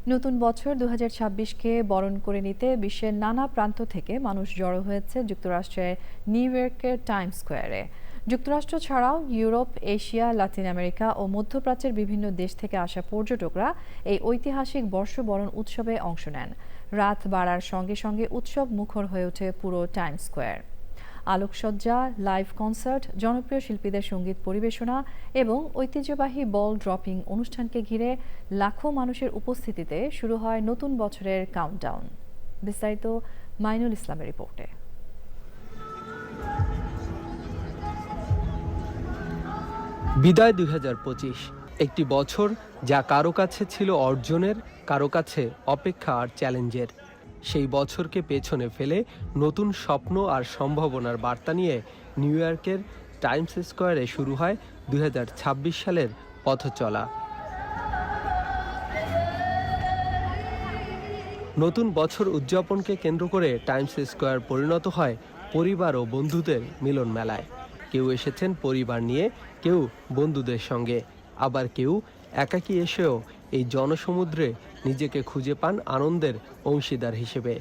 নতুন বছর ২০২৬কে বরণ করে নিতে বিশ্বের নানা প্রান্ত থেকে মানুষ জড়ো হয়েছে যুক্তরাষ্ট্রের নিউ ইয়র্কের টাইমস স্কোয়ারে। যুক্তরাষ্ট্র ছাড়াও ইউরোপ, এশিয়া, লাতিন আমেরিকা ও মধ্যপ্রাচ্যের বিভিন্ন দেশ থেকে আসা পর্যটকরা এই ঐতিহাসিক বর্ষবরণ উৎসবে অংশ নেন। রাত বাড়ার সঙ্গে সঙ্গে উৎসব মুখর হয়ে ওঠে পুরো টাইমস স্কোয়ার। আলোকসজ্জা, লাইভ কনসার্ট, জনপ্রিয় শিল্পীদের সঙ্গীত পরিবেশনা এবং ঐতিহ্যবাহী বল ড্রপিং অনুষ্ঠানকে ঘিরে লাখো মানুষের উপস্থিতিতে শুরু হয় নতুন বছরের কাউন্টডাউন। বিস্তারিত মাইনুল ইসলামের রিপোর্টে। বিদায় ২০২৫, একটি বছর যা কারো কাছে ছিল অর্জনের, কারো কাছে অপেক্ষা আর চ্যালেঞ্জের। সেই বছরকে পেছনে ফেলে নতুন স্বপ্ন আর সম্ভাবনার বার্তা নিয়ে নিউ ইয়র্কের টাইমস স্কোয়ারে শুরু হয় ২০২৬ সালের পথচলা। নতুন বছর উদযাপনকে কেন্দ্র করে টাইমস স্কোয়ার পরিণত হয় পরিবার ও বন্ধুদের মিলন মেলায়। কেউ এসেছেন পরিবার নিয়ে, কেউ বন্ধুদের সঙ্গে, আবার কেউ একাকী এসেও এই জনসমুদ্রে নিজেকে খুঁজে পান আনন্দের অংশীদার হিসেবে।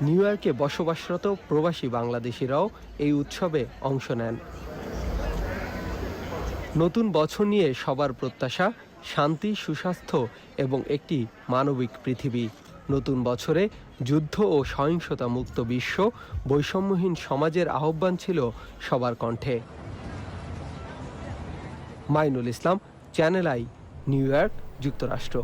নিউ ইয়র্কে বসবাসরত প্রবাসী বাংলাদেশিরাও এই উৎসবে অংশ নেন। নতুন বছর নিয়ে সবার প্রত্যাশা শান্তি, সুস্বাস্থ্য এবং একটি মানবিক পৃথিবী। নতুন বছরে যুদ্ধ ও সহিংসতা মুক্ত বিশ্ব, বৈষম্যহীন সমাজের আহ্বান ছিল সবার কণ্ঠে। মাইনুল ইসলাম, চ্যানেল আই, নিউ ইয়র্ক, যুক্তরাষ্ট্র।